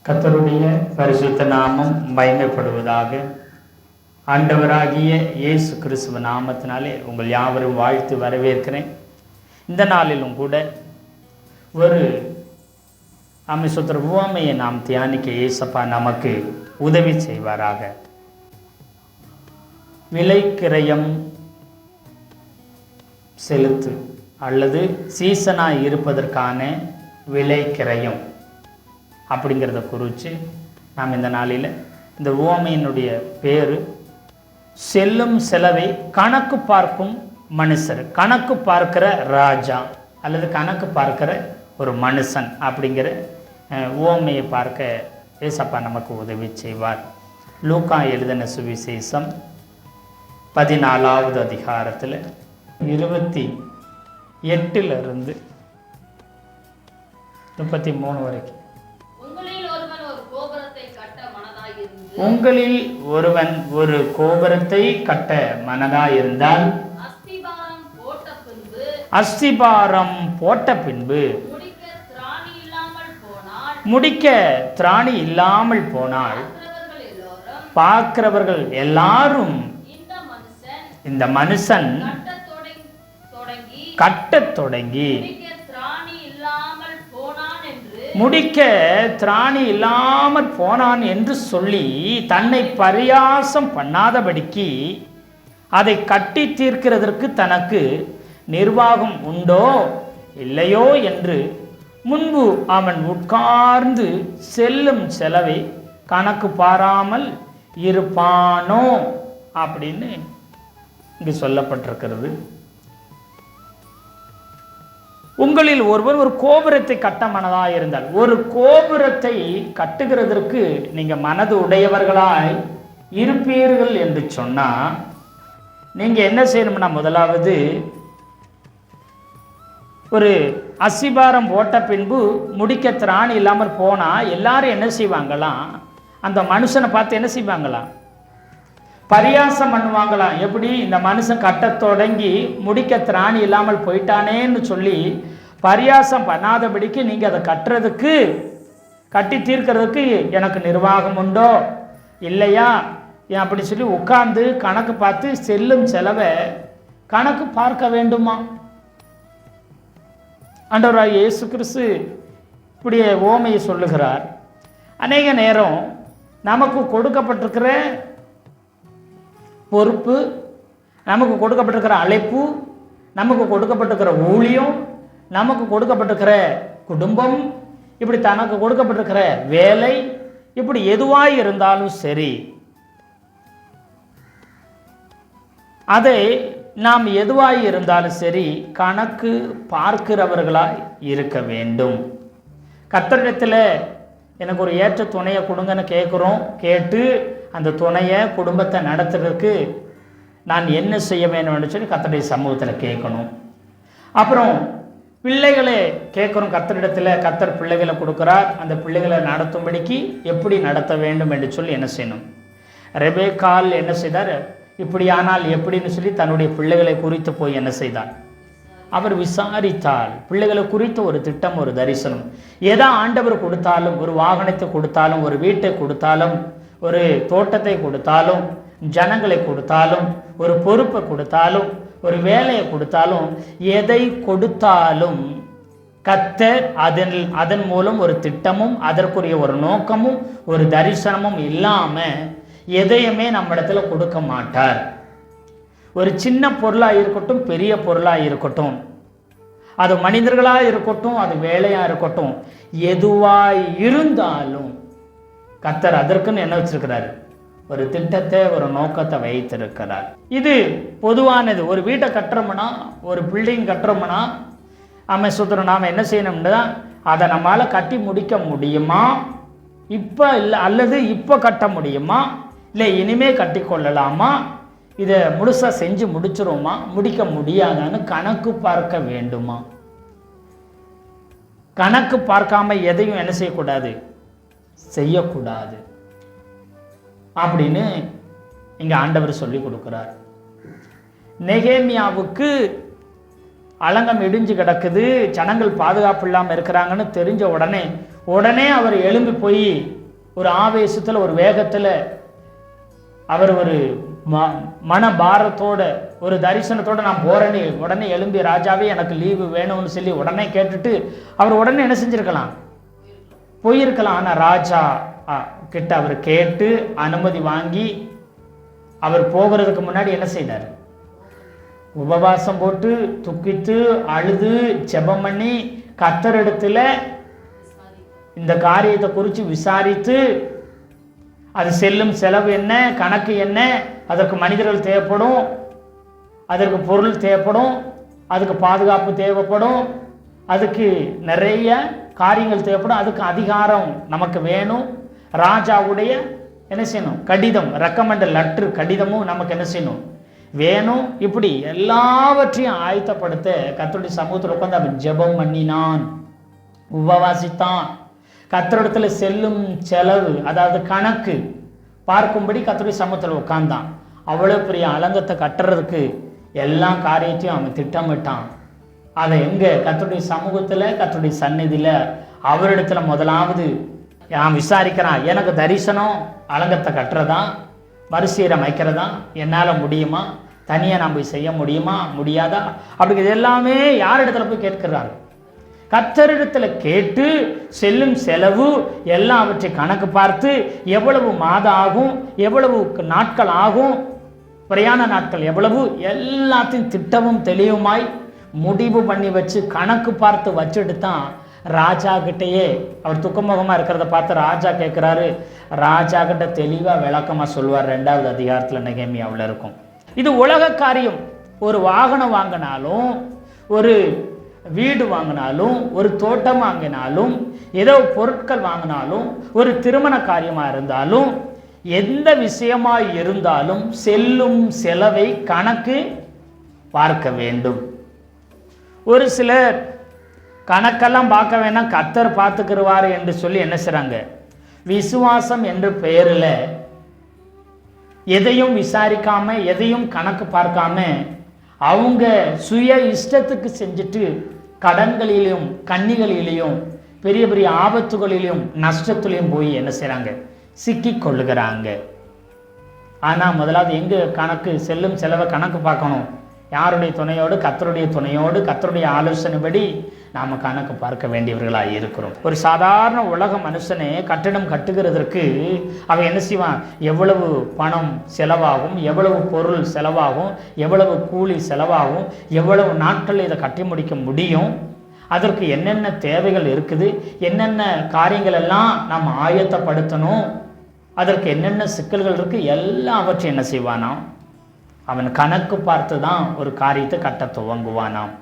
கர்த்தருடைய பரிசுத்த நாமம் மகிமைப்படுவதாக. ஆண்டவராகிய இயேசு கிறிஸ்துவ நாமத்தினாலே உங்கள் யாவரும் வாழ்த்து வரவேற்கிறேன். இந்த நாளிலும் கூட ஒரு அமைசுத்திர உவமையை நாம் தியானிக்க இயேசப்பா நமக்கு உதவி செய்வாராக. விலைக்கிரயம் செலுத்து அல்லது சீசனாக இருப்பதற்கான விலைக்கிரயம் அப்படிங்கிறத குறித்து நாம் இந்த நாளில் இந்த உவமையினுடைய பேர் செல்லும் செலவை கணக்கு பார்க்கும் மனுஷர், கணக்கு பார்க்கிற ராஜா அல்லது கணக்கு பார்க்கிற ஒரு மனுஷன் அப்படிங்கிற உவமையை பார்க்க ஏசப்பா நமக்கு உதவி செய்வார். லூக்கா எழுதின சுவிசேஷம் 14வது அதிகாரத்தில் 28 33 வரைக்கும். உங்களில் ஒருவன் ஒரு கோபுரத்தை கட்ட மனதாயிருந்தால் அஸ்திபாரம் போட்ட பின்பு முடிக்க திராணி இல்லாமல் போனால் பார்க்கிறவர்கள் எல்லாரும் இந்த மனுஷன் கட்டத் தொடங்கி முடிக்க திராணி இல்லாமல் போனான் என்று சொல்லி தன்னை பரியாசம் பண்ணாதபடிக்கு அதை கட்டி தீர்க்கிறதற்கு தனக்கு நிர்வாகம் உண்டோ இல்லையோ என்று முன்பு அவன் உட்கார்ந்து செல்லும் செலவை கணக்கு பாராமல் இருப்பானோ அப்படின்னு இங்கு சொல்லப்பட்டிருக்கிறது. உங்களில் ஒருவர் ஒரு கோபுரத்தை கட்ட மனதாக இருந்தால், ஒரு கோபுரத்தை கட்டுகிறதற்கு நீங்க மனது உடையவர்களாய் இருப்பீர்கள் என்று சொன்னா நீங்க என்ன செய்யணும்னா, முதலாவது ஒரு அஸ்திபாரம் போட்ட பின்பு முடிக்க திராணி இல்லாமல் போனா எல்லாரும் என்ன செய்வாங்களாம், அந்த மனுஷனை பார்த்து என்ன செய்வாங்களாம், பரியாசம் பண்ணுவாங்களாம். எப்படி இந்த மனுஷன் கட்ட தொடங்கி முடிக்க திராணி இல்லாமல் போயிட்டானேன்னு சொல்லி பரியாசம் பண்ணாதபடிக்கு நீங்கள் அதை கட்டி தீர்க்கிறதுக்கு எனக்கு நிர்வாகம் உண்டோ இல்லையா அப்படி சொல்லி உட்கார்ந்து கணக்கு பார்த்து செல்லும் செலவை கணக்கு பார்க்க வேண்டுமா? ஆண்டவராகிய இயேசு கிறிஸ்து இப்படியே ஓமையை சொல்லுகிறார். அநேக நேரம் நமக்கு கொடுக்கப்பட்டிருக்கிற பொறுப்பு, நமக்கு கொடுக்கப்பட்டிருக்கிற அழைப்பு, நமக்கு கொடுக்கப்பட்டிருக்கிற ஊழியம், நமக்கு கொடுக்கப்பட்டிருக்கிற குடும்பம், இப்படி தனக்கு கொடுக்கப்பட்டிருக்கிற வேலை, இப்படி எதுவாய் இருந்தாலும் சரி, அதை நாம் எதுவாய் இருந்தாலும் சரி கணக்கு பார்க்கிறவர்களாய் இருக்க வேண்டும். கர்த்தரிடத்தில் எனக்கு ஒரு ஏற்ற துணையை கொடுங்கன்னு கேட்குறோம். கேட்டு அந்த துணையை குடும்பத்தை நடத்துறதுக்கு நான் என்ன செய்ய வேணும்னு சொல்லி கர்த்தருடைய சமூகத்தில் கேட்கணும். அப்புறம் பிள்ளைகளை கேட்குறோம் கர்த்தரிடத்தில். கர்த்தர் பிள்ளைகளை கொடுக்குறார். அந்த பிள்ளைகளை நடத்தும்படிக்கு எப்படி நடத்த வேண்டும் என்று சொல்லி என்ன செய்யணும். ரெபேக்காள் என்ன செய்தார், இப்படி ஆனால் எப்படின்னு சொல்லி தன்னுடைய பிள்ளைகளை குறித்து போய் என்ன செய்தார், அவர் விசாரித்தால். பிள்ளைகளை குறித்த ஒரு திட்டம், ஒரு தரிசனம். எதா ஆண்டவர் கொடுத்தாலும், ஒரு வாகனத்தை கொடுத்தாலும், ஒரு வீட்டை கொடுத்தாலும், ஒரு தோட்டத்தை கொடுத்தாலும், ஜனங்களை கொடுத்தாலும், ஒரு பொறுப்பை கொடுத்தாலும், ஒரு வேலையை கொடுத்தாலும், எதை கொடுத்தாலும் கர்த்தர் அதன் மூலம் ஒரு திட்டமும் அதற்குரிய ஒரு நோக்கமும் ஒரு தரிசனமும் இல்லாமல் எதையுமே நம்ம இடத்துல கொடுக்க மாட்டார். ஒரு சின்ன பொருளாக இருக்கட்டும், பெரிய பொருளாக இருக்கட்டும், அது மனிதர்களாக இருக்கட்டும், அது வேலையாக இருக்கட்டும், எதுவாக இருந்தாலும் கர்த்தர் அதற்குன்னு என்ன வச்சிருக்கிறார், ஒரு திட்டத்தை, ஒரு நோக்கத்தை வைத்திருக்கிறார். இது பொதுவானது. ஒரு வீட்டை கட்டுறோம்னா, ஒரு பில்டிங் கட்டுறோம்னா, சுத்திரம் நாம் என்ன செய்யணும்னா, அதை நம்மளால் கட்டி முடிக்க முடியுமா, இப்போ இல்லை அல்லது இப்போ கட்ட முடியுமா, இல்லை இனிமே கட்டி கொள்ளலாமா, இதை முழுசாக செஞ்சு முடிச்சிருமா, முடிக்க முடியாதான்னு கணக்கு பார்க்க வேண்டுமா? கணக்கு பார்க்காம எதையும் என்ன செய்யக்கூடாது, செய்யக்கூடாது அப்படின்னு இங்கே ஆண்டவர் சொல்லி கொடுக்குறார். நெகேமியாவுக்கு அலங்கம் இடிஞ்சு கிடக்குது, ஜனங்கள் பாதுகாப்பு இல்லாமல் இருக்கிறாங்கன்னு தெரிஞ்ச உடனே அவர் எழும்பி போய் ஒரு ஆவேசத்தில் ஒரு வேகத்தில் அவர் ஒரு மன பாரத்தோட ஒரு தரிசனத்தோட நான் போறேன்னு உடனே எழும்பி, ராஜாவே எனக்கு லீவு வேணும்னு சொல்லி உடனே கேட்டுட்டு அவர் உடனே என்ன செஞ்சிருக்கலாம், போயிருக்கலாம். ஆனால் ராஜா கிட்ட அவர் கேட்டு அனுமதி வாங்கி அவர் போகிறதுக்கு முன்னாடி என்ன செய்தார், உபவாசம் போட்டு துக்கித்து அழுது ஜெபம் பண்ணி கர்த்தரிடத்துல இந்த காரியத்தை குறித்து விசாரித்து அது செல்லும் செலவு என்ன, கணக்கு என்ன, அதற்கு மனிதர்கள் தேவைப்படும், அதற்கு பொருள் தேவைப்படும், அதுக்கு பாதுகாப்பு தேவைப்படும், அதுக்கு நிறைய காரியங்கள் தேவைப்படும், அதுக்கு அதிகாரம் நமக்கு வேணும். ராஜாவுடைய என்ன செய்யணும், கடிதம், ரெக்கமெண்ட் லெட்டர் கடிதமும் நமக்கு என்ன செய்யணும் வேணும். இப்படி எல்லாவற்றையும் ஆயத்தப்படுத்த கர்த்தருடைய சமூகத்தில் உட்கார்ந்து அவன் ஜெபம் பண்ணினான், உபவாசித்தான். கர்த்தரிடத்துல செல்லும் செலவு, அதாவது கணக்கு பார்க்கும்படி கர்த்தருடைய சமூகத்தில் உட்கார்ந்தான். அவ்வளோ பெரிய அலங்கத்தை கட்டுறதுக்கு எல்லா காரியத்தையும் அவன் திட்டமிட்டான். அதை எங்க, கர்த்தருடைய சமூகத்தில், கர்த்தருடைய சந்நிதியில் அவரிடத்துல முதலாவது நான் விசாரிக்கிறான், எனக்கு தரிசனம் அலங்கத்தை கட்டுறதா, மறுசீரமைக்கிறதா, என்னால் முடியுமா, தனியாக நான் போய் செய்ய முடியுமா முடியாதா, அப்படிங்கிறது எல்லாமே யாரிடத்துல போய் கேட்கிறாங்க, கர்த்தரிடத்துல கேட்டு செல்லும் செலவு எல்லாவற்றை கணக்கு பார்த்து எவ்வளவு மாதம் ஆகும், எவ்வளவு நாட்கள் ஆகும், பிரயாண நாட்கள் எவ்வளவு, எல்லாத்தையும் திட்டமும் தெளிவுமாய் முடிவு பண்ணி வச்சு கணக்கு பார்த்து வச்சுட்டு தான் ராஜா கிட்டேயே அவர் துக்கமுகமாக இருக்கிறத பார்த்து ராஜா கேட்குறாரு. ராஜா கிட்ட தெளிவாக விளக்கமாக சொல்லுவார். 2வது அதிகாரத்தில் நெகேமியாவில் இருக்கும். இது உலக காரியம். ஒரு வாகனம் வாங்கினாலும், ஒரு வீடு வாங்கினாலும், ஒரு தோட்டம் வாங்கினாலும், ஏதோ பொருட்கள் வாங்கினாலும், ஒரு திருமண காரியமாக இருந்தாலும், எந்த விஷயமாக இருந்தாலும் செல்லும் செலவை கணக்கு பார்க்க வேண்டும். ஒரு சிலர் கணக்கெல்லாம் பார்க்க வேணாம், கர்த்தர் பார்த்துக்கிடுவார் என்று சொல்லி என்ன செய்றாங்க, விசுவாசம் என்ற பெயரில் எதையும் விசாரிக்காம எதையும் கணக்கு பார்க்காம அவங்க சுய இஷ்டத்துக்கு செஞ்சுட்டு கடன்களிலையும் கண்ணிகளிலையும் பெரிய பெரிய ஆபத்துகளிலையும் நஷ்டத்துலையும் போய் என்ன செய்கிறாங்க, சிக்கி கொள்ளுகிறாங்க. ஆனால் முதலாவது எங்கே கணக்கு, செல்லும் செலவை கணக்கு பார்க்கணும், யாருடைய துணையோடு, கர்த்தருடைய துணையோடு, கர்த்தருடைய ஆலோசனைப்படி நாம் கணக்கு பார்க்க வேண்டியவர்களாக இருக்கிறோம். ஒரு சாதாரண உலக மனுஷனே கட்டிடம் கட்டுகிறதற்கு அவன் என்ன செய்வான், எவ்வளவு பணம் செலவாகும், எவ்வளவு பொருள் செலவாகும், எவ்வளவு கூலி செலவாகும், எவ்வளவு நாட்கள் இதை கட்டி முடிக்க முடியும், அதற்கு என்னென்ன தேவைகள் இருக்குது, என்னென்ன காரியங்கள் எல்லாம் நாம் ஆயத்தப்படுத்தணும், அதற்கு என்னென்ன சிக்கல்கள் இருக்குது, எல்லாவற்றையும் என்ன செய்வானாம், அவன் கணக்கு பார்த்து தான் ஒரு காரியத்தை கட்ட துவங்குவானாம்.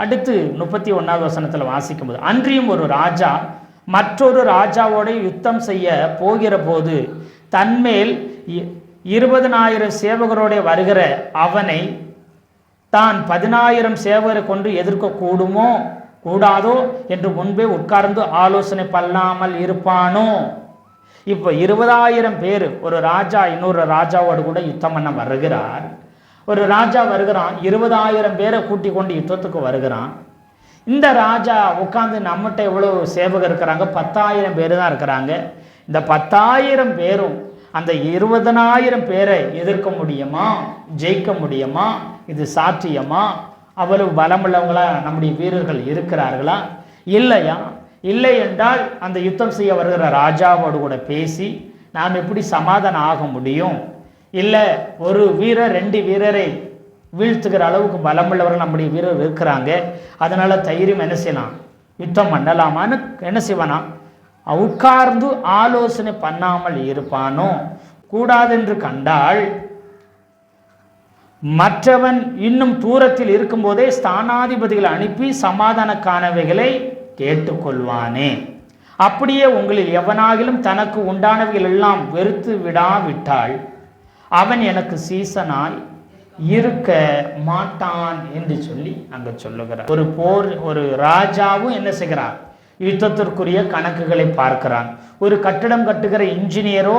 அடுத்து 31வது வசனத்தில் வாசிக்கும்போது, அன்றியும் ஒரு ராஜா மற்றொரு ராஜாவோட யுத்தம் செய்ய போகிற போது தன்மேல் 20,000 சேவகரோட வருகிற அவனை தான் 10,000 சேவகரை கொண்டு எதிர்க்க கூடுமோ கூடாதோ என்று முன்பே உட்கார்ந்து ஆலோசனை பண்ணாமல் இருப்பானோ. இப்போ 20,000 பேர் ஒரு ராஜா இன்னொரு ராஜாவோடு கூட யுத்தம் பண்ண வருகிறார். ஒரு ராஜா வருகிறான், 20,000 பேரை கூட்டி கொண்டு யுத்தத்துக்கு வருகிறான். இந்த ராஜா உட்காந்து நம்மகிட்ட எவ்வளோ சேவகர் இருக்கிறாங்க, 10,000 பேர் தான் இருக்கிறாங்க. இந்த 10,000 பேரும் அந்த 20,000 பேரை எதிர்க்க முடியுமா, ஜெயிக்க முடியுமா, இது சாத்தியமா, அவ்வளவு பலமுள்ளவங்களா நம்முடைய வீரர்கள் இருக்கிறார்களா, இல்லையா? இல்லை என்றால் அந்த யுத்தம் செய்ய வருகிற ராஜாவோடு கூட பேசி நாம் எப்படி சமாதானம் ஆக முடியும்? இல்லை ஒரு வீரர் 2 வீரரை வீழ்த்துகிற அளவுக்கு பலமுள்ளவர்கள் நம்முடைய வீரர் இருக்கிறாங்க, அதனால தைரியம் என்ன செய்யலாம், யுத்தம் பண்ணலாமான்னு என்ன செய்வானா, உட்கார்ந்து ஆலோசனை பண்ணாமல் இருப்பானோ. கூடாதென்று கண்டால் மற்றவன் இன்னும் தூரத்தில் இருக்கும்போதே ஸ்தானாதிபதிகளை அனுப்பி சமாதானக்கானவைகளை கேட்டுக்கொள்வானே. அப்படியே உங்களில் எவனாகிலும் தனக்கு உண்டானவைகள் எல்லாம் வெறுத்து விடாவிட்டால் அவன் எனக்கு சீசனாய் இருக்க மாட்டான் என்று சொல்லி அங்க சொல்லுகிறார். ஒரு ராஜாவும் என்ன செய்கிறார், யுத்தத்திற்குரிய கணக்குகளை பார்க்கிறான். ஒரு கட்டிடம் கட்டுகிற இன்ஜினியரோ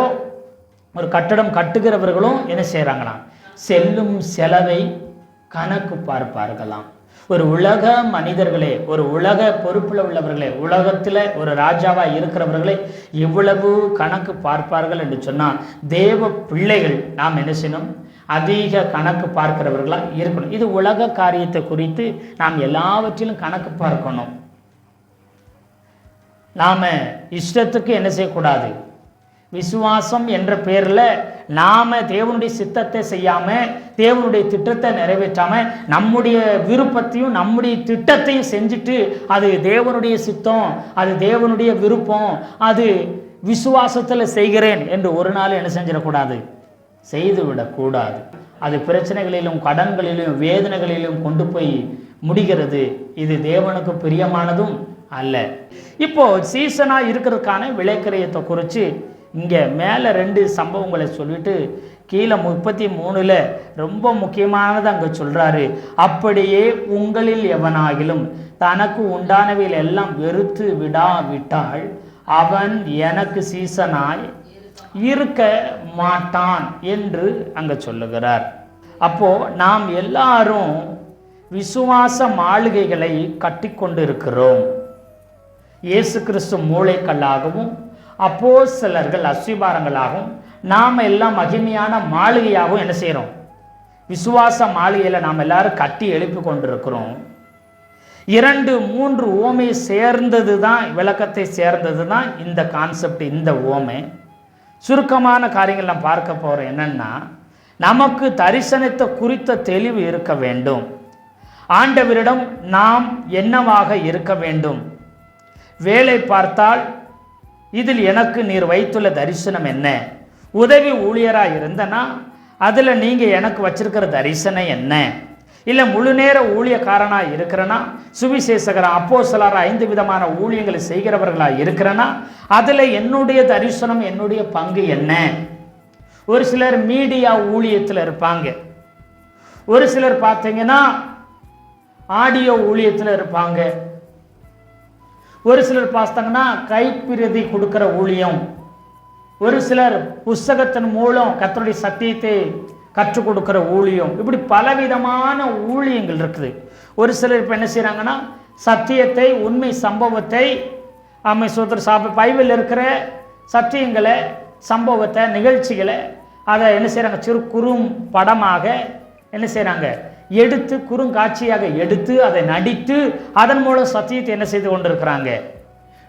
ஒரு கட்டிடம் கட்டுகிறவர்களும் என்ன செய்கிறாங்களாம், செல்லும் செலவை கணக்கு பார்ப்பார்களாம். ஒரு உலக மனிதர்களே, ஒரு உலக பொறுப்பில் உள்ளவர்களே, உலகத்தில் ஒரு ராஜாவாக இருக்கிறவர்களே இவ்வளவு கணக்கு பார்ப்பார்கள் என்று சொன்னால், தேவ பிள்ளைகள் நாம் என்ன செய்யணும்? அதிக கணக்கு பார்க்கிறவர்களாக இருக்கணும். இது உலக காரியத்தை குறித்து நாம் எல்லாவற்றிலும் கணக்கு பார்க்கணும். நாம் இஷ்டத்துக்கு என்ன செய்யக்கூடாது? விசுவாசம் என்ற பேரில் நாம் தேவனுடைய சித்தத்தை செய்யாமல், தேவனுடைய திட்டத்தை நிறைவேற்றாமல், நம்முடைய விருப்பத்தையும் நம்முடைய திட்டத்தையும் செஞ்சுட்டு அது தேவனுடைய சித்தம், அது தேவனுடைய விருப்பம், அது விசுவாசத்தில் செய்கிறேன் என்று ஒரு நாள் என்ன செஞ்சிடக்கூடாது? செய்துவிடக்கூடாது. அது பிரச்சனைகளிலும் கடன்களிலும் வேதனைகளிலும் கொண்டு போய் முடிகிறது. இது தேவனுக்கு பிரியமானதும் அல்ல. இப்போ சீசனாக இருக்கிறதுக்கான விளைக்கிரயத்தை குறித்து இங்கே மேலே 2 சம்பவங்களை சொல்லிட்டு கீழே 33 ரொம்ப முக்கியமானது அங்கே சொல்கிறாரு. அப்படியே உங்களில் எவனாகிலும் தனக்கு உண்டானவையில் எல்லாம் வெறுத்து விடாவிட்டால் அவன் எனக்கு சீசனாய் இருக்க மாட்டான் என்று அங்கே சொல்லுகிறார். அப்போது நாம் எல்லாரும் விசுவாச மாளிகைகளை கட்டி கொண்டு இருக்கிறோம். இயேசு கிறிஸ்து மூளைக்கல்லாகவும் அப்போஸ்தலர்கள் அஸ்திபாரங்களாகவும் நாம் எல்லாம் மகிமையான மாளிகையாகவும் என்ன செய்கிறோம்? விசுவாச மாளிகையில் நாம் எல்லாரும் கட்டி எழுப்பி கொண்டிருக்கிறோம். 2-3 ஓமை சேர்ந்தது தான், விளக்கத்தை சேர்ந்தது தான் இந்த கான்செப்ட், இந்த ஓமை. சுருக்கமான காரியங்கள் நாம் பார்க்க போகிறோம். என்னென்னா, நமக்கு தரிசனத்தை குறித்த தெளிவு இருக்க வேண்டும். ஆண்டவரிடம் நாம் என்னவாக இருக்க வேண்டும்? வேலை பார்த்தால் இதில் எனக்கு நீர் வைத்துள்ள தரிசனம் என்ன? உதவி ஊழியராக இருந்தனா அதில் நீங்கள் எனக்கு வச்சிருக்கிற தரிசனம் என்ன? இல்லை முழு நேர ஊழியக்காரனாக இருக்கிறனா, சுவிசேஷகராக அப்போஸ்தலராக 5 விதமான ஊழியங்களை செய்கிறவர்களாக இருக்கிறனா அதில் என்னுடைய தரிசனம், என்னுடைய பங்கு என்ன? ஒரு சிலர் மீடியா ஊழியத்தில் இருப்பாங்க. ஒரு சிலர் பார்த்தீங்கன்னா ஆடியோ ஊழியத்தில் இருப்பாங்க. ஒரு சிலர் பார்த்தாங்கன்னா கைப்பிரதி கொடுக்குற ஊழியம். ஒரு சிலர் புஸ்தகத்தின் மூலம் கர்த்தருடைய சத்தியத்தை கற்றுக் கொடுக்குற ஊழியம். இப்படி பலவிதமான ஊழியங்கள் இருக்குது. ஒரு சிலர் இப்போ என்ன செய்கிறாங்கன்னா சத்தியத்தை, உண்மை சம்பவத்தை, பைபிளில் இருக்கிற சத்தியங்களை, சம்பவத்தை, நிகழ்ச்சிகளை அதை என்ன செய்கிறாங்க? குறும் படமாக என்ன செய்கிறாங்க? எடுத்து குறுங்காட்சியாக எடுத்து அதை நடித்து அதன் மூலம் சத்தியத்தை என்ன செய்து கொண்டிருக்கிறாங்க?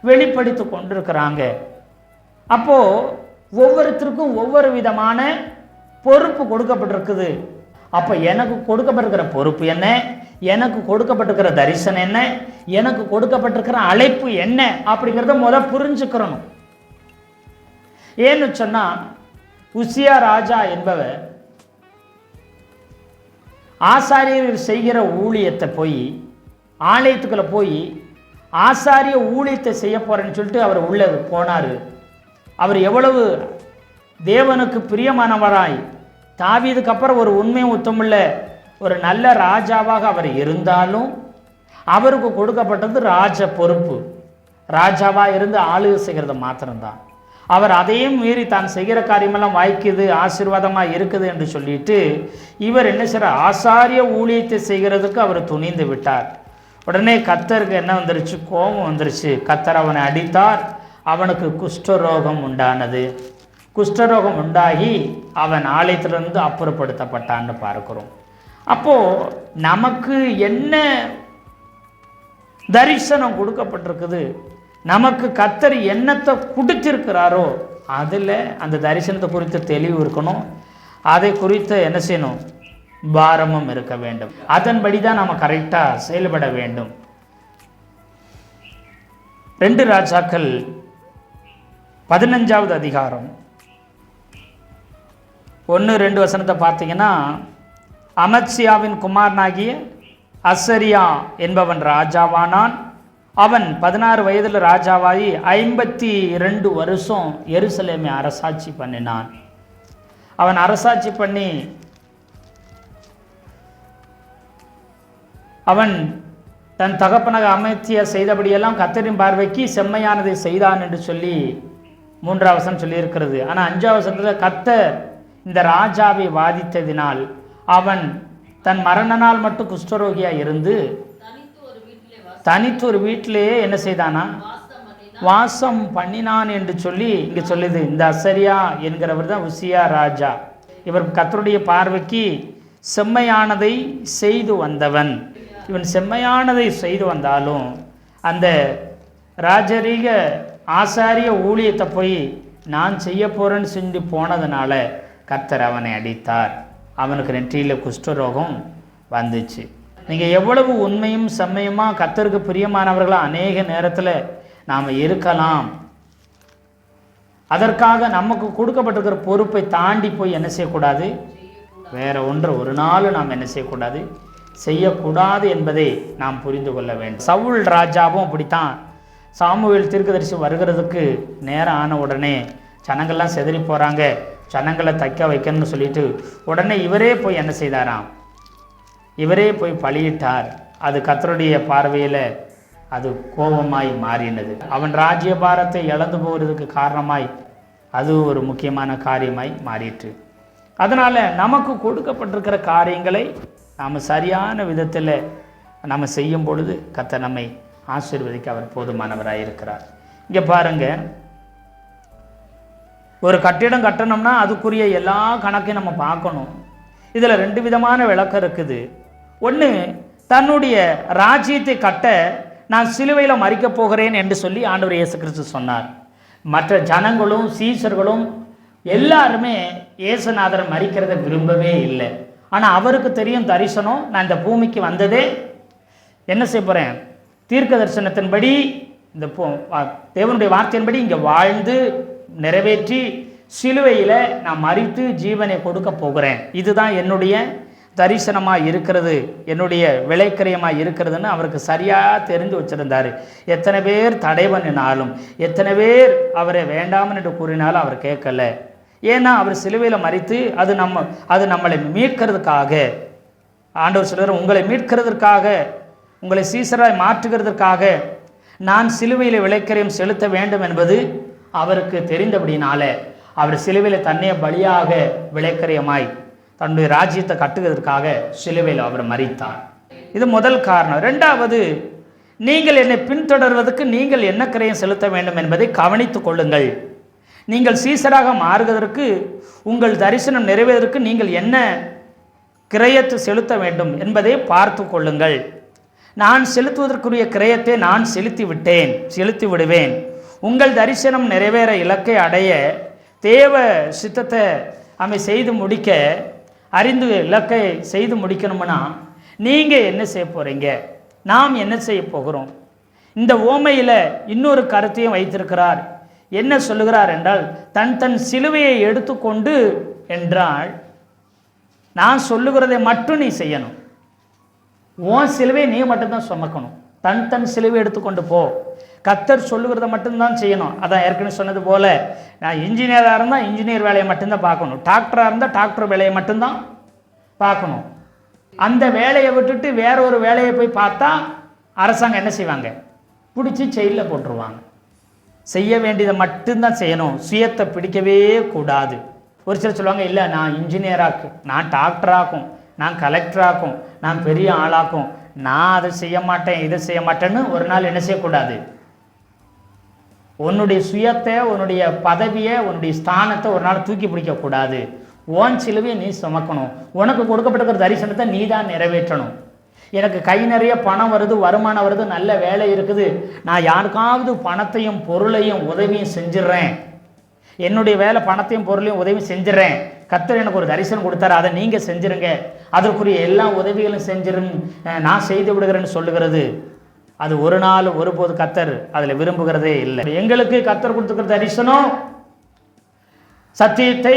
வெளிப்படுத்தி கொண்டிருக்கிறாங்க. அப்போது ஒவ்வொருத்தருக்கும் ஒவ்வொரு விதமான பொறுப்பு கொடுக்கப்பட்டிருக்குது. அப்போ எனக்கு கொடுக்கப்பட்டிருக்கிற பொறுப்பு என்ன? எனக்கு கொடுக்கப்பட்டிருக்கிற தரிசனம் என்ன? எனக்கு கொடுக்கப்பட்டிருக்கிற அழைப்பு என்ன? அப்படிங்கிறத புரிஞ்சுக்கிறணும். ஏன்னு சொன்னால், உசியா ராஜா என்பவர் ஆசாரியர் செய்கிற ஊழியத்தை போய் ஆலயத்துக்குள்ளே போய் ஆசாரிய ஊழியத்தை செய்ய போகிறேன்னு சொல்லிட்டு அவர் உள்ளே போனார். அவர் எவ்வளவு தேவனுக்கு பிரியமானவராய், தாவீதுக்கு அப்புறம் ஒரு உண்மையும் உத்தமுள்ள ஒரு நல்ல ராஜாவாக அவர் இருந்தாலும் அவருக்கு கொடுக்கப்பட்டது ராஜ பொறுப்பு. ராஜாவாக இருந்து ஆளுகை செய்கிறது மாத்திரம்தான். அவர் அதையும் மீறி தான் செய்கிற காரியமெல்லாம் வாய்க்குது, ஆசீர்வாதமாக இருக்குது என்று சொல்லிட்டு இவர் என்ன செய்கிறார்? ஆசாரிய ஊழியத்தை செய்கிறதுக்கு அவர் துணிந்து விட்டார். உடனே கர்த்தருக்கு என்ன வந்துருச்சு? கோபம் வந்துருச்சு. கர்த்தர் அவனை அடித்தார். அவனுக்கு குஷ்டரோகம் உண்டானது. குஷ்டரோகம் உண்டாகி அவன் ஆலயத்திலிருந்து அப்புறப்படுத்தப்பட்டான்னு பார்க்கிறோம். அப்போது நமக்கு என்ன தரிசனம் கொடுக்கப்பட்டிருக்குது, நமக்கு கர்த்தர் என்னத்தை கொடுத்திருக்கிறாரோ அதில் அந்த தரிசனத்தை குறித்த தெளிவு இருக்கணும். அதை குறித்து என்ன செய்யணும்? பாரமும் இருக்க வேண்டும். அதன்படி தான் நம்ம கரெக்டாக செயல்பட வேண்டும். 2 ராஜாக்கள் 15வது அதிகாரம் 1-2 வசனத்தை பார்த்தீங்கன்னா, அமத்சியாவின் குமாரனாகிய அசரியா என்பவன் ராஜாவானான். அவன் 16 வயதில் ராஜாவாகி 52 வருஷம் எருசலேமை அரசாட்சி பண்ணினான். அவன் அரசாட்சி பண்ணி அவன் தன் தகப்பனாக அமத்சியா செய்தபடியெல்லாம் கர்த்தரின் பார்வைக்கு செம்மையானதை செய்தான் என்று சொல்லி 3ஆம் வசனம் சொல்லியிருக்கிறது. ஆனால் 5ஆம் வசனத்தில் கர்த்தர் இந்த ராஜாவை வாதித்ததினால் அவன் தன் மரண நாள் மட்டும் குஷ்டரோகியாக இருந்து தனித்து ஒரு வீட்டிலேயே என்ன செய்தானா, வாசம் பண்ணினான் என்று சொல்லி இங்கே சொல்லுது. இந்த அசரியா என்கிறவர் தான் உசியா ராஜா. இவர் கர்த்தருடைய பார்வைக்கு செம்மையானதை செய்து வந்தவன். இவன் செம்மையானதை செய்து வந்தாலும் அந்த ராஜரீக ஆசாரிய ஊழியத்தை போய் நான் செய்ய போகிறேன்னு செஞ்சு போனதுனால கர்த்தர் அவனை அடித்தார். அவனுக்கு நெற்றியில் குஷ்டரோகம் வந்துச்சு. நீங்கள் எவ்வளவு உண்மையும் செம்மையுமாக கர்த்தருக்கு பிரியமானவர்களாக அநேக நேரத்தில் நாம் இருக்கலாம். அதற்காக நமக்கு கொடுக்கப்பட்டிருக்கிற பொறுப்பை தாண்டி போய் என்ன செய்யக்கூடாது, வேற ஒன்று ஒரு நாள் நாம் என்ன செய்யக்கூடாது, செய்யக்கூடாது என்பதை நாம் புரிந்து கொள்ள வேண்டும். சவுல் ராஜாவும் அப்படித்தான். சாமுவேல் தீர்க்கதரிசி வருகிறதுக்கு நேரம் ஆன உடனே ஜனங்கள்லாம் செதறி போகிறாங்க, ஜனங்களை தைக்க வைக்கணும்னு சொல்லிட்டு உடனே இவரே போய் என்ன செய்தாராம், இவரே போய் பலியிட்டார். அது கர்த்தருடைய பார்வையில் அது கோபமாய் மாறினது. அவன் ராஜ்யபாரத்தை இழந்து போகிறதுக்கு காரணமாய் அது ஒரு முக்கியமான காரியமாய் மாறிற்று. அதனால் நமக்கு கொடுக்கப்பட்டிருக்கிற காரியங்களை நாம் சரியான விதத்தில் நம்ம செய்யும் பொழுது கர்த்தர் நம்மை ஆசீர்வதிக்க அவர் போதுமானவராக இருக்கிறார். இங்கே பாருங்கள், ஒரு கட்டிடம் கட்டணும்னா அதுக்குரிய எல்லா கணக்கையும் நம்ம பார்க்கணும். இதில் 2 விதமான விளக்கம் இருக்குது. ஒன்று, தன்னுடைய ராஜ்யத்தை கட்ட நான் சிலுவையில் மரிக்கப் போகிறேன் என்று சொல்லி ஆண்டவர் இயேசு கிறிஸ்து சொன்னார். மற்ற ஜனங்களும் சீசர்களும் எல்லாருமே இயேசுநாதரை மரிக்கிறத விரும்பவே இல்லை. ஆனால் அவருக்கு தெரியும் தரிசனம், நான் இந்த பூமிக்கு வந்ததே என்ன செய்ய போகிறேன், தீர்க்க தரிசனத்தின்படி இந்த தேவனுடைய வார்த்தையின்படி இங்கே வாழ்ந்து நிறைவேற்றி சிலுவையில் நான் மரித்து ஜீவனை கொடுக்க போகிறேன். இதுதான் என்னுடைய தரிசனமாக இருக்கிறது, என்னுடைய விளைக்கரியமாக இருக்கிறதுன்னு அவருக்கு சரியாக தெரிஞ்சு வச்சுருந்தார். எத்தனை பேர் தடை பண்ணினாலும், எத்தனை பேர் அவரை வேண்டாமல் என்று கூறினாலும் அவர் கேட்கல. ஏன்னா அவர் சிலுவையில் மரித்து அது நம்மளை மீட்கிறதுக்காக. ஆண்டவர் சொல்கிறார், உங்களை மீட்கிறதுக்காக, உங்களை சீசராய் மாற்றுகிறதுக்காக நான் சிலுவையில் விளைக்கரியம் செலுத்த வேண்டும் என்பது அவருக்கு தெரிந்தபடினால அவர் சிலுவையில் தன்னைய பலியாக விளைக்கரியமாய் தன்னுடைய ராஜ்யத்தை கட்டுவதற்காக சிலுவையில் அவர் மரித்தார். இது முதல் காரணம். 2வது, நீங்கள் என்னை பின்தொடர்வதற்கு நீங்கள் என்ன கிரயம் செலுத்த வேண்டும் என்பதை கவனித்துக் கொள்ளுங்கள். நீங்கள் சீசராக மாறுவதற்கு, உங்கள் தரிசனம் நிறைவேறதற்கு நீங்கள் என்ன கிரயத்தை செலுத்த வேண்டும் என்பதை பார்த்து கொள்ளுங்கள். நான் செலுத்துவதற்குரிய கிரயத்தை நான் செலுத்தி விடுவேன். உங்கள் தரிசனம் நிறைவேற இலக்கை அடைய தேவ சித்தத்தை அமை செய்து முடிக்க, அறிந்து இலக்கை செய்து முடிக்கணும்னா நீங்கள் என்ன செய்ய போகிறீங்க, நாம் என்ன செய்ய போகிறோம். இந்த ஓமையில் இன்னொரு கருத்தையும் வைத்திருக்கிறார். என்ன சொல்லுகிறார் என்றால், தன் சிலுவையை எடுத்துக்கொண்டு என்றால் நான் சொல்லுகிறதை மட்டும் நீ செய்யணும். உன் சிலுவையை நீ மட்டும்தான் சுமக்கணும். தன் சிலுவை எடுத்துக்கொண்டு போ. கர்த்தர் சொல்லுகிறத மட்டும்தான் செய்யணும். அதான் ஏற்கனவே சொன்னது போல், நான் இன்ஜினியராக இருந்தால் இன்ஜினியர் வேலையை மட்டும்தான் பார்க்கணும், டாக்டராக இருந்தால் டாக்டர் வேலையை மட்டும்தான் பார்க்கணும். அந்த வேலையை விட்டுட்டு வேற ஒரு வேலையை போய் பார்த்தா அரசாங்கம் என்ன செய்வாங்க, பிடிச்சி செயலில் போட்டுருவாங்க. செய்ய வேண்டியதை மட்டும்தான் செய்யணும், சுயத்தை பிடிக்கவே கூடாது. ஒரு சிலர் சொல்லுவாங்க, இல்லை நான் இன்ஜினியராக்கும், நான் டாக்டராக்கும், நான் கலெக்டராக்கும், நான் பெரிய ஆளாக்கும், நான் அதை செய்ய மாட்டேன் இதை செய்ய மாட்டேன்னு ஒரு நாள் என்ன செய்யக்கூடாது. உன்னுடைய சுயத்தை, உன்னுடைய பதவியை, உன்னுடைய ஸ்தானத்தை ஒரு நாள் தூக்கி பிடிக்கக்கூடாது. ஓன் சிலுவையை நீ சுமக்கணும். உனக்கு கொடுக்கப்பட்டிருக்கிற தரிசனத்தை நீ தான் நிறைவேற்றணும். எனக்கு கை நிறைய பணம் வருது, வருமானம் வருது, நல்ல வேலை இருக்குது, நான் யாருக்காவது பணத்தையும் பொருளையும் உதவியும் செஞ்சிடறேன், என்னுடைய வேலை பணத்தையும் பொருளையும் உதவியும் செஞ்சிடறேன், கர்த்தர் எனக்கு ஒரு தரிசனம் கொடுத்தாரு, அதை நீங்கள் செஞ்சிருங்க, அதற்குரிய எல்லா உதவிகளும் நான் செய்து விடுகிறேன்னு சொல்லுகிறது, அது ஒரு நாள் ஒருபோது கர்த்தர் அதில் விரும்புகிறதே இல்லை. எங்களுக்கு கர்த்தர் கொடுத்துக்கிற தரிசனம் சத்தியத்தை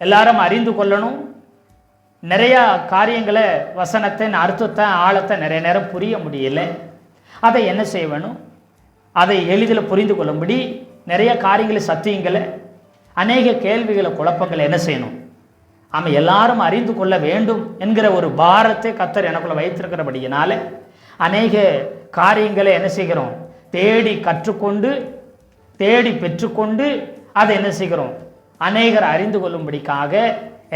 எல்லாரும் அறிந்து கொள்ளணும். நிறையா காரியங்களை, வசனத்தின் அர்த்தத்தை, ஆழத்தை நிறைய நேரம் புரிய முடியல. அதை என்ன செய்ய வேணும், அதை எளிதில் புரிந்து கொள்ளும்படி நிறைய காரியங்களை, சத்தியங்களை, அநேக கேள்விகளை, குழப்பங்களை என்ன செய்யணும், ஆமாம் எல்லாரும் அறிந்து கொள்ள வேண்டும் என்கிற ஒரு பாரத்தை கர்த்தர் எனக்குள்ள வைத்திருக்கிறபடியினால அநேக காரியங்களை என்ன செய்கிறோம், தேடி கற்றுக்கொண்டு, தேடி பெற்றுக்கொண்டு அதை என்ன செய்கிறோம், அநேகர் அறிந்து கொள்ளும்படிக்காக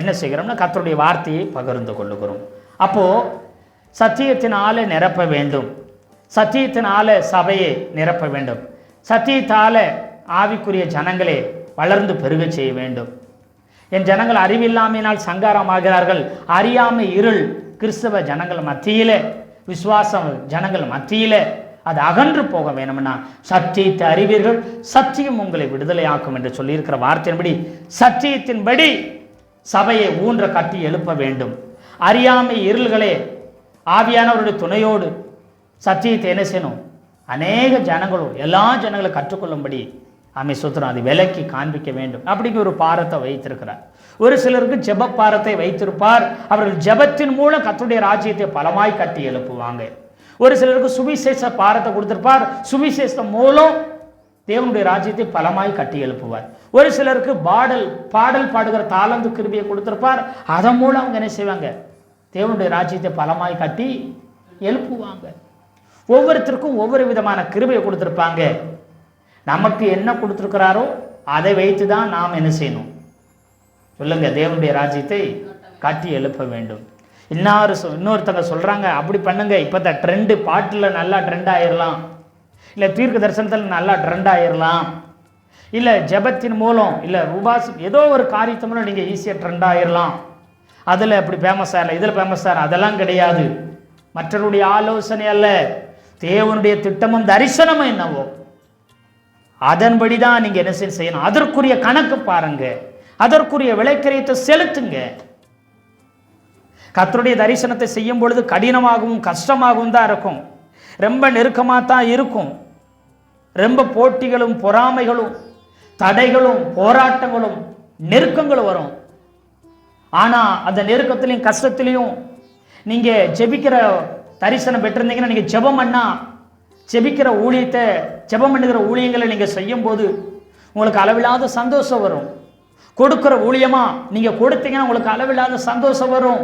என்ன செய்கிறோம்னா கர்த்தருடைய வார்த்தையை பகிர்ந்து கொள்ளுகிறோம். அப்போ சத்தியத்தினால நிரப்ப வேண்டும், சத்தியத்தினால சபையை நிரப்ப வேண்டும், சத்தியத்தால ஆவிக்குரிய ஜனங்களே வளர்ந்து பெருக செய்ய வேண்டும். என் ஜனங்கள் அறிவில்லாமையினால் சங்காரமாகிறார்கள். அறியாமை இருள் கிறிஸ்தவ ஜனங்கள் மத்தியில, விசுவாசம் ஜனங்கள் மத்தியில அது அகன்று போக வேணும்னா சத்தியத்தை அறிவீர்கள், சத்தியம் உங்களை விடுதலையாக்கும் என்று சொல்லியிருக்கிற வார்த்தையின்படி சத்தியத்தின்படி சபையை ஊன்ற கட்டி எழுப்ப வேண்டும். அறியாமை இருள்களே ஆவியானவருடைய துணையோடு சத்தியத்தை என்ன செய்யணும்? அநேக ஜனங்களும் எல்லா ஜனங்களும் கற்றுக்கொள்ளும்படி சுத்திரம் அதை விலக்கி காண்பிக்க வேண்டும். அப்படிங்கிற ஒரு பாரத்தை வைத்திருக்கிறார். ஒரு சிலருக்கு ஜெப பாரத்தை வைத்திருப்பார். அவர்கள் ஜெபத்தின் மூலம் கர்த்தருடைய ராஜ்யத்தை பலமாய் கட்டி எழுப்புவாங்க. ஒரு சிலருக்கு சுவிசேஷ பாரத்தை கொடுத்திருப்பார். சுவிசேஷம் மூலம் தேவனுடைய ராஜ்யத்தை பலமாய் கட்டி எழுப்புவார். ஒரு சிலருக்கு பாடல் பாடுகிற தாளந்து கிருபையை கொடுத்திருப்பார். அதன் மூலம் அவங்க என்ன செய்வாங்க? தேவனுடைய ராஜ்யத்தை பலமாய் கட்டி எழுப்புவாங்க. ஒவ்வொருத்தருக்கும் ஒவ்வொரு விதமான கிருபையை கொடுத்திருப்பாங்க. நமக்கு என்ன கொடுத்திருக்கிறாரோ அதை வைத்து தான் நாம் என்ன செய்யணும்? சொல்லுங்க, தேவனுடைய ராஜ்யத்தை கட்டி எழுப்ப வேண்டும். இன்னொருத்தங்க சொல்றாங்க, அப்படி பண்ணுங்க, இப்போ தான் ட்ரெண்டு, பாட்டில் நல்லா ட்ரெண்ட் ஆயிடலாம், இல்லை தீர்க்க தரிசனத்தில் நல்லா ட்ரெண்ட் ஆயிடலாம், இல்லை ஜெபத்தின் மூலம், இல்லை உபாசம் ஏதோ ஒரு காரியத்தை மூலம் நீங்கள் ஈஸியாக ட்ரெண்ட் ஆயிடலாம், அதில் அப்படி ஃபேமஸ் ஆகல, இதில் ஃபேமஸ் ஆகல. அதெல்லாம் கிடையாது. மற்றவருடைய ஆலோசனை அல்ல, தேவனுடைய திட்டமும் தரிசனமும் என்னவோ அதன்படி தான் நீங்கள் என்ன செய்யணும்? அதற்குரிய கணக்கு பாருங்க, அதற்குரிய விலைக்கரியத்தை செலுத்துங்க. கர்த்தருடைய தரிசனத்தை செய்யும் பொழுது கடினமாகவும் கஷ்டமாகவும் தான் இருக்கும், ரொம்ப நெருக்கமாக தான் இருக்கும், ரொம்ப போட்டிகளும் பொறாமைகளும் தடைகளும் போராட்டங்களும் நெருக்கங்களும் வரும். ஆனால் அந்த நெருக்கத்திலையும் கஷ்டத்திலையும் நீங்கள் ஜெபிக்கிற தரிசனம் பெற்றிருந்தீங்கன்னா, நீங்கள் ஜெபம் பண்ணா ஜெபிக்கிற ஊழியத்தை, ஜெபம் பண்ணுகிற ஊழியங்களை நீங்கள் செய்யும் போது உங்களுக்கு அளவில்லாத சந்தோஷம் வரும். கொடுக்குற ஊழியமா நீங்கள் கொடுத்தீங்கன்னா உங்களுக்கு அளவில்லாத சந்தோஷம் வரும்.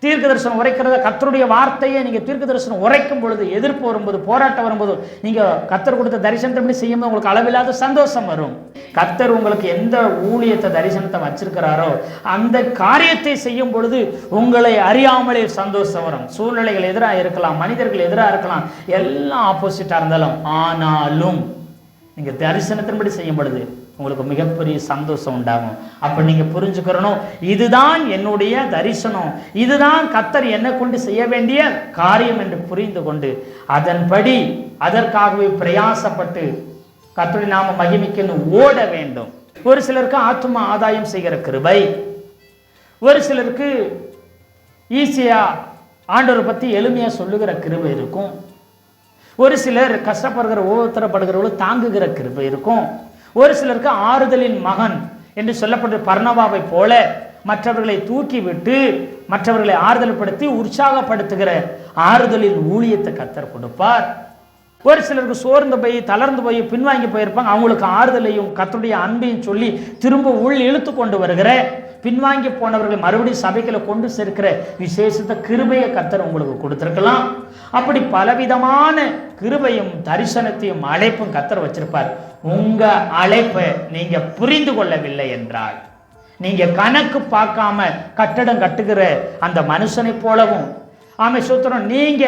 தீர்க்க தரிசனம் உரைக்கிறத, கர்த்தருடைய வார்த்தையை நீங்கள் தீர்க்க தரிசனம் உரைக்கும் பொழுது, எதிர்ப்பு வரும்போது, போராட்டம் வரும்போது, நீங்கள் கர்த்தர் கொடுத்த தரிசனத்தை எப்படி செய்யும்போது உங்களுக்கு அளவில்லாத சந்தோஷம் வரும். கர்த்தர் உங்களுக்கு எந்த ஊழியத்தை தரிசனத்தை வச்சிருக்கிறாரோ அந்த காரியத்தை செய்யும் பொழுது உங்களை அறியாமலே சந்தோஷம் வரும். சூழ்நிலைகள் எதிராக இருக்கலாம், மனிதர்கள் எதிராக இருக்கலாம், எல்லாம் ஆப்போசிட்டாக இருந்தாலும், ஆனாலும் நீங்கள் தரிசனத்தின்படி செய்யும் பொழுது உங்களுக்கு மிகப்பெரிய சந்தோஷம் உண்டாகும். அப்போ நீங்கள் புரிஞ்சுக்கிறணும், இதுதான் என்னுடைய தரிசனம், இதுதான் கர்த்தர் என்னை கொண்டு செய்ய வேண்டிய காரியம் என்று புரிந்து கொண்டு அதன்படி அதற்காகவே பிரயாசப்பட்டு கர்த்தருடைய நாம மகிமைக்கு ஓட வேண்டும். ஒரு சிலருக்கு ஆத்தும ஆதாயம் செய்கிற கிருபை, ஒரு சிலருக்கு ஈஸியா ஆண்டவரை பற்றி எளிமையாக சொல்லுகிற கிருபை இருக்கும், ஒரு சிலர் கஷ்டப்படுகிற ஒவ்வொருத்தரப்படுகிறவர்களும் தாங்குகிற கிருபை இருக்கும், ஒரு சிலருக்கு ஆறுதலின் மகன் என்று சொல்லப்பட்ட பர்னபாவை போல மற்றவர்களை தூக்கி விட்டு மற்றவர்களை ஆறுதல்படுத்தி உற்சாகப்படுத்துகிற ஆறுதலின் ஊழியத்தை கர்த்தர் கொடுப்பார். ஒரு சிலருக்கு சோர்ந்து போய் தளர்ந்து போய் பின்வாங்கி போயிருப்பாங்க, அவங்களுக்கு ஆறுதலையும் கர்த்தருடைய அன்பையும் சொல்லி திரும்ப உள் இழுத்து கொண்டு வருகிற, பின்வாங்கி போனவர்களை மறுபடியும் சபைகளை கொண்டு சேர்க்கிற விசேஷத்தை கிருபையை கர்த்தர் உங்களுக்கு கொடுத்திருக்கலாம். அப்படி பலவிதமான கிருபையும் தரிசனத்தையும் அழைப்பும் கர்த்தர் வச்சிருப்பார். உங்க அழைப்பை நீங்க புரிந்து கொள்ளவில்லை என்றால், நீங்க கணக்கு பார்க்காம கட்டடம் கட்டுகிற அந்த மனுஷனை போலவும், சூத்திரம், நீங்க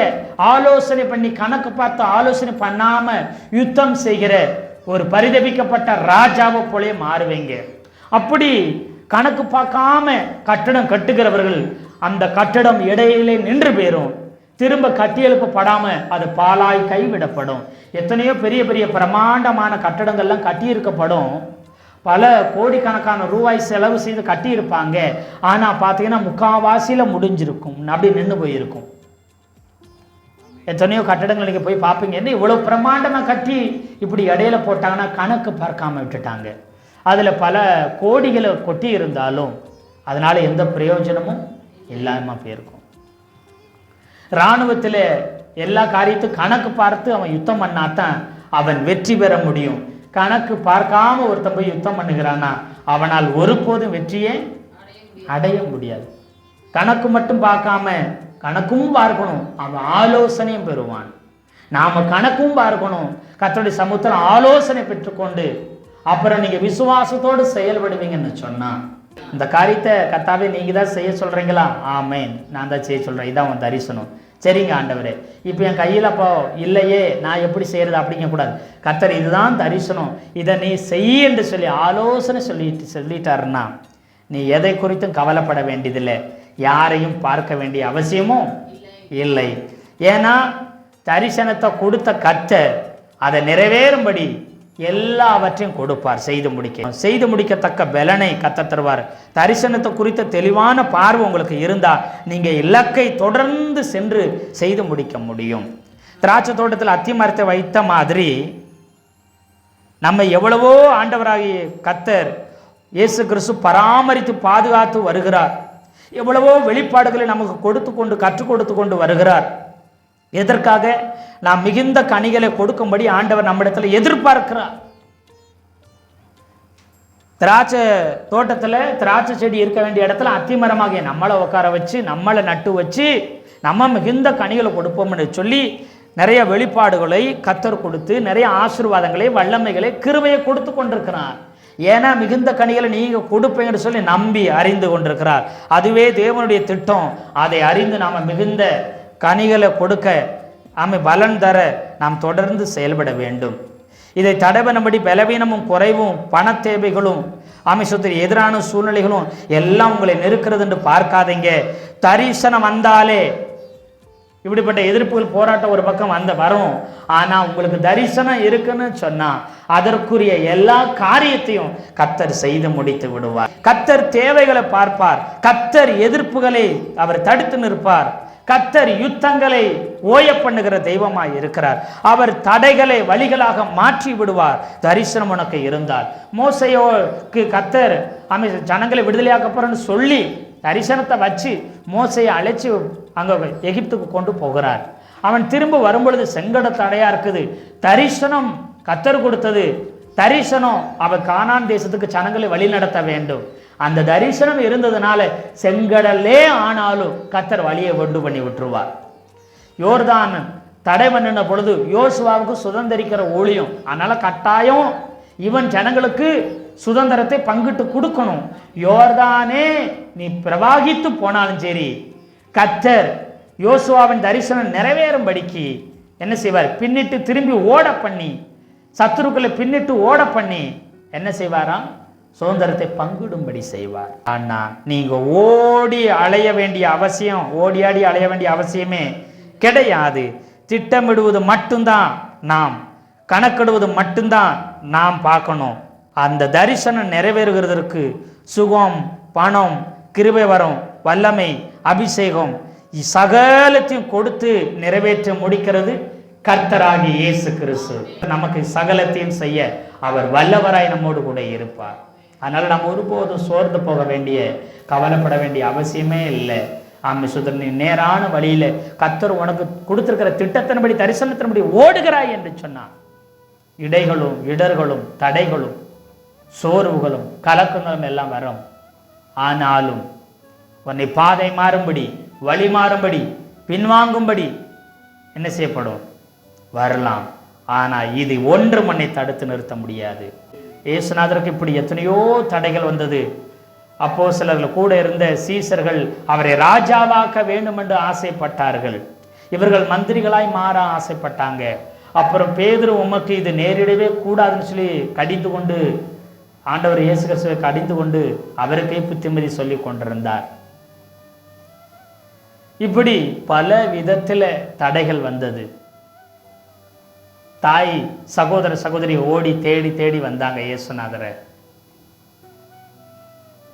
ஆலோசனை பண்ணி கணக்கு பார்த்து ஆலோசனை பண்ணாம யுத்தம் செய்கிற ஒரு பரிதபிக்கப்பட்ட ராஜாவை போலே மாறுவீங்க. அப்படி கணக்கு பார்க்காம கட்டடம் கட்டுகிறவர்கள் அந்த கட்டடம் இடையிலே நின்று போயிரும், திரும்ப கட்டி எழுப்பப்படாம அது பாலாய் கைவிடப்படும். எத்தனையோ பெரிய பெரிய பிரமாண்டமான கட்டடங்கள்லாம் கட்டியிருக்கப்படும், பல கோடிக்கணக்கான ரூபாய் செலவு செய்து கட்டியிருப்பாங்க, ஆனால் பார்த்தீங்கன்னா முக்காவாசியில் முடிஞ்சிருக்கும், அப்படி நின்று போயிருக்கும். எத்தனையோ கட்டடங்கள் நீங்கள் போய் பார்ப்பீங்க, என்ன இவ்வளோ பிரமாண்டமாக கட்டி இப்படி இடையில போட்டாங்கன்னா கணக்கு பார்க்காம விட்டுட்டாங்க. அதில் பல கோடிகளை கொட்டி இருந்தாலும் அதனால் எந்த பிரயோஜனமும் இல்லாமல் போயிருக்கும். இராணுவத்தில் எல்லா காரியத்தும் கணக்கு பார்த்து அவன் யுத்தம் பண்ணாதான் அவன் வெற்றி பெற முடியும். கணக்கு பார்க்காம ஒருத்தன் போய் யுத்தம் பண்ணுகிறானா அவனால் ஒருபோதும் வெற்றியே அடைய முடியாது. கணக்கு மட்டும் பார்க்காம, கணக்கும் பார்க்கணும், அவன் ஆலோசனையும் பெறுவான். நாம கணக்கும் பார்க்கணும், கர்த்தருடைய சமூகத்தில் ஆலோசனை பெற்றுக்கொண்டு அப்புறம் நீங்க விசுவாசத்தோடு செயல்படுவீங்கன்னு சொன்னா இந்த காரியத்தை கர்த்தாவே நீங்கள் தான் செய்ய சொல்கிறீங்களா? ஆமேன், நான் தான் செய்ய சொல்கிறேன், இதான் உன் தரிசனம். சரிங்க ஆண்டவரே, இப்போ என் கையில் அப்போ இல்லையே, நான் எப்படி செய்கிறது அப்படிங்கக்கூடாது. கர்த்தர் இதுதான் தரிசனம், இதை நீ செய் என்று சொல்லி ஆலோசனை சொல்லிட்டாருன்னா நீ எதை குறித்தும் கவலைப்பட வேண்டியதில்லை, யாரையும் பார்க்க வேண்டிய அவசியமும் இல்லை. ஏன்னா தரிசனத்தை கொடுத்த கர்த்தர் அதை நிறைவேறும்படி எல்லாவற்றையும் கொடுப்பார். செய்து முடிக்கத்தக்க பலனை கர்த்தர் தருவார். தரிசனத்தை குறித்த தெளிவான பார்வை உங்களுக்கு இருந்தால் நீங்கள் இலக்கை தொடர்ந்து சென்று செய்து முடிக்க முடியும். திராட்சை தோட்டத்தில் அத்தி மரத்தை வைத்த மாதிரி நம்ம எவ்வளவோ ஆண்டவராகிய கர்த்தர் இயேசு கிறிஸ்து பராமரித்து பாதுகாத்து வருகிறார். எவ்வளவோ வெளிப்பாடுகளை நமக்கு கற்றுக் கொடுத்து கொண்டு வருகிறார். எதற்காக? நாம் மிகுந்த கனிகளை கொடுக்கும்படி ஆண்டவர் நம்மிடத்தில் எதிர்பார்க்கிறார். திராட்சை தோட்டத்தில் திராட்சை செடி இருக்க வேண்டிய இடத்துல அத்திமரமாகிய நம்மளை உட்கார வச்சு, நம்மளை நட்டு வச்சு, நம்ம மிகுந்த கனிகளை கொடுப்போம்னு சொல்லி நிறைய வெளிப்பாடுகளை கர்த்தர் கொடுத்து, நிறைய ஆசீர்வாதங்களை, வல்லமைகளை, கிருபையை கொடுத்து கொண்டிருக்கிறார். ஏன்னா மிகுந்த கனிகளை நீங்கள் கொடுப்பீங்கன்னு சொல்லி நம்பி அறிந்து கொண்டிருக்கிறார். அதுவே தேவனுடைய திட்டம். அதை அறிந்து நாம் மிகுந்த கனிகளை கொடுக்க, பலன் தர நாம் தொடர்ந்து செயல்பட வேண்டும். இதை தடைபடும்படி பலவீனமும் குறைவும் பண தேவைகளும் சுத்தர் எதிரான சூழ்நிலைகளும் எல்லாம் உங்களை நெருக்கிறது என்று பார்க்காதீங்க. தரிசனம் வந்தாலே இப்படிப்பட்ட எதிர்ப்புகள், போராட்டம் ஒரு பக்கம் வரும். ஆனால் உங்களுக்கு தரிசனம் இருக்குன்னு சொன்னால் அதற்குரிய எல்லா காரியத்தையும் கர்த்தர் செய்து முடித்து விடுவார். கர்த்தர் தேவைகளை பார்ப்பார். கர்த்தர் எதிர்ப்புகளை அவர் தடுத்து நிற்பார். கர்த்தர் யுத்தங்களை ஓய பண்ணுகிற தெய்வமாய் இருக்கிறார். அவர் தடைகளை வழிகளாக மாற்றி விடுவார். தரிசனம் உனக்கு இருந்தால். மோசையோக்கு கர்த்தர் ஜனங்களை விடுதலையாக்க போறேன்னு சொல்லி தரிசனத்தை வச்சு மோசையை அழைச்சி அங்கே எகிப்துக்கு கொண்டு போகிறார். அவன் திரும்ப வரும்பொழுது செங்கட தடையா இருக்குது. தரிசனம் கர்த்தர் கொடுத்தது. தரிசனம் அவர் கானான் தேசத்துக்கு ஜனங்களை வழி நடத்த வேண்டும். அந்த தரிசனம் இருந்ததுனால செங்கடலே ஆனாலும் கர்த்தர் வழியை கொண்டு பண்ணி விட்டுருவார். யோர்தான் தடை பண்ணின பொழுது யோசுவாவுக்கு சுதந்திரிக்கிற ஊழியம். அதனால கட்டாயம் இவன் ஜனங்களுக்கு சுதந்திரத்தை பங்கிட்டு கொடுக்கணும். யோர்தானே நீ பிரவாகித்து போனாலும் சரி, கர்த்தர் யோசுவாவின் தரிசனம் நிறைவேறும்படிக்கு என்ன செய்வார்? பின்னிட்டு திரும்பி ஓட பண்ணி, சத்துருக்களை பின்னிட்டு ஓட பண்ணி என்ன செய்வாராம்? சுதந்திரத்தை பங்கிடும்படி செய்வார். ஆனா நீங்க ஓடி அலைய வேண்டிய அவசியமே கிடையாது. திட்டமிடுவது மட்டும்தான் நாம், கணக்கிடுவது மட்டும்தான் நாம் பார்க்கணும். அந்த தரிசனம் நிறைவேறுகிறதற்கு சுகம், பணம், கிருபை வரம், வல்லமை, அபிஷேகம் சகலத்தையும் கொடுத்து நிறைவேற்ற முடிக்கிறது கர்த்தராகிய இயேசு கிறிஸ்து. நமக்கு சகலத்தையும் செய்ய அவர் வல்லவராய் நம்மோடு கூட இருப்பார். அதனால நம்ம ஒருபோதும் சோர்ந்து போக வேண்டிய, கவலைப்பட வேண்டிய அவசியமே இல்லை. சுதர், நீ நேரான வழியில கர்த்தர் உனக்கு கொடுத்திருக்கிற திட்டத்தின்படி, தரிசனத்தின்படி ஓடுகிறாய் என்று சொன்னான். இடைகளும் இடர்களும் தடைகளும் சோர்வுகளும் கலக்கங்களும் எல்லாம் வரும். ஆனாலும் உன்னை பாதை மாறும்படி, வழி மாறும்படி, பின்வாங்கும்படி என்ன செய்யப்படும்? வரலாம். ஆனால் இது ஒன்று உன்னை தடுத்து நிறுத்த முடியாது. இயேசுநாதருக்கு இப்படி எத்தனையோ தடைகள் வந்தது. அப்போஸ்தலர்கள் கூட இருந்த சீசர்கள் அவரை ராஜாவாக்க வேண்டும் என்று ஆசைப்பட்டார்கள். இவர்கள் மந்திரிகளாய் மாற ஆசைப்பட்டாங்க. அப்புறம் பேதுரு, உமக்கு இது நேரிடவே கூடாதுன்னு சொல்லி கடிந்து கொண்டு, ஆண்டவர் இயேசு கிறிஸ்துவை கடிந்து கொண்டு அவருக்கே புத்திமதி சொல்லி கொண்டிருந்தார். இப்படி பல விதத்தில் தடைகள் வந்தது. தாய், சகோதர சகோதரி ஓடி தேடி தேடி வந்தாங்க இயேசுநாதரை.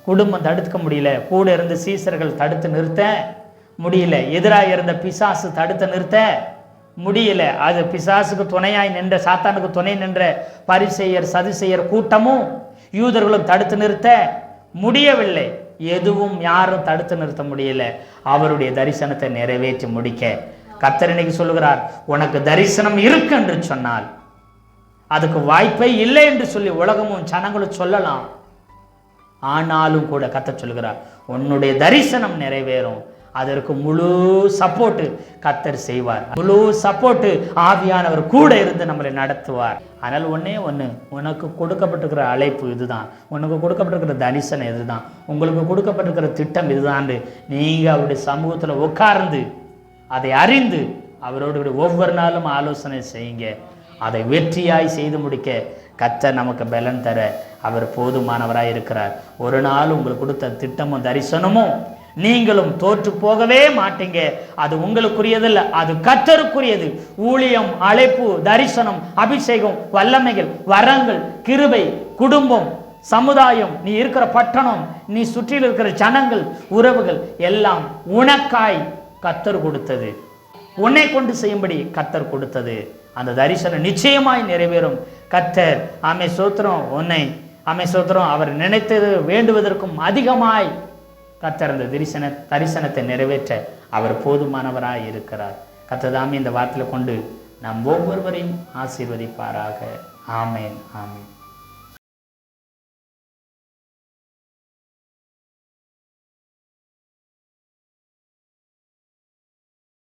குடும்பம் தடுக்க முடியல. கூட இருந்த சீசர்கள் தடுத்து நிறுத்த முடியல. எதிராக இருந்த பிசாசு தடுத்து நிறுத்த முடியல. அது பிசாசுக்கு துணையாய் நின்ற, சாத்தானுக்கு துணை நின்ற பரிசேயர் சதுசேயர் கூட்டமும் யூதர்களும் தடுத்து நிறுத்த முடியவில்லை. எதுவும் யாரும் தடுத்து நிறுத்த முடியல. அவருடைய தரிசனத்தை நிறைவேற்றி முடிக்க கர்த்தர் இன்னைக்கு சொல்லுகிறார், உனக்கு தரிசனம் இருக்கு என்று சொன்னால் அதுக்கு வாய்ப்பே இல்லை என்று சொல்லி உலகமும் ஜனங்களும் சொல்லலாம். ஆனாலும் கூட கர்த்தர் சொல்லுகிறார், உன்னுடைய தரிசனம் நிறைவேறும். அதற்கு முழு சப்போர்ட்டு கர்த்தர் செய்வார். முழு சப்போர்ட்டு ஆவியானவர் கூட இருந்து நம்மளை நடத்துவார். அதனால் ஒன்று உனக்கு கொடுக்கப்பட்டிருக்கிற அழைப்பு இதுதான், உனக்கு கொடுக்கப்பட்டிருக்கிற தரிசனம் இதுதான், உங்களுக்கு கொடுக்கப்பட்டிருக்கிற திட்டம் இதுதான். நீங்கள் அவருடைய சமூகத்தில் உட்கார்ந்து அதை அறிந்து அவரோடு ஒவ்வொரு நாளும் ஆலோசனை செய்யுங்க. அதை வெற்றியாய் செய்து முடிக்க கர்த்தர் நமக்கு பலன் தர அவர் போதுமானவராய் இருக்கிறார். ஒரு நாள் உங்களுக்கு கொடுத்த திட்டமும் தரிசனமும் நீங்களும் தோற்று போகவே மாட்டீங்க. அது உங்களுக்குரியதில்லை, அது கர்த்தருக்குரியது. ஊழியம், அழைப்பு, தரிசனம், அபிஷேகம், வல்லமைகள், வரங்கள், கிருபை, குடும்பம், சமுதாயம், நீ இருக்கிற பட்டணம், நீ சுற்றில் இருக்கிற ஜனங்கள், உறவுகள் எல்லாம் உனக்காய் கர்த்தர் கொடுத்தது, உன்னை கொண்டு செய்யும்படி கர்த்தர் கொடுத்தது. அந்த தரிசனம் நிச்சயமாய் நிறைவேறும். கர்த்தர் ஆமே சோத்திரம், உன்னை ஆமே சோத்திரம், அவர் நினைத்தது வேண்டுவதற்கும் அதிகமாய் கர்த்தர் அந்த தரிசனத்தை நிறைவேற்ற அவர் போதுமானவராய் இருக்கிறார். கர்த்தர் தாமே இந்த வார்த்தையில கொண்டு நாம் ஒவ்வொருவரையும் ஆசீர்வதிப்பாராக. ஆமேன், ஆமேன்.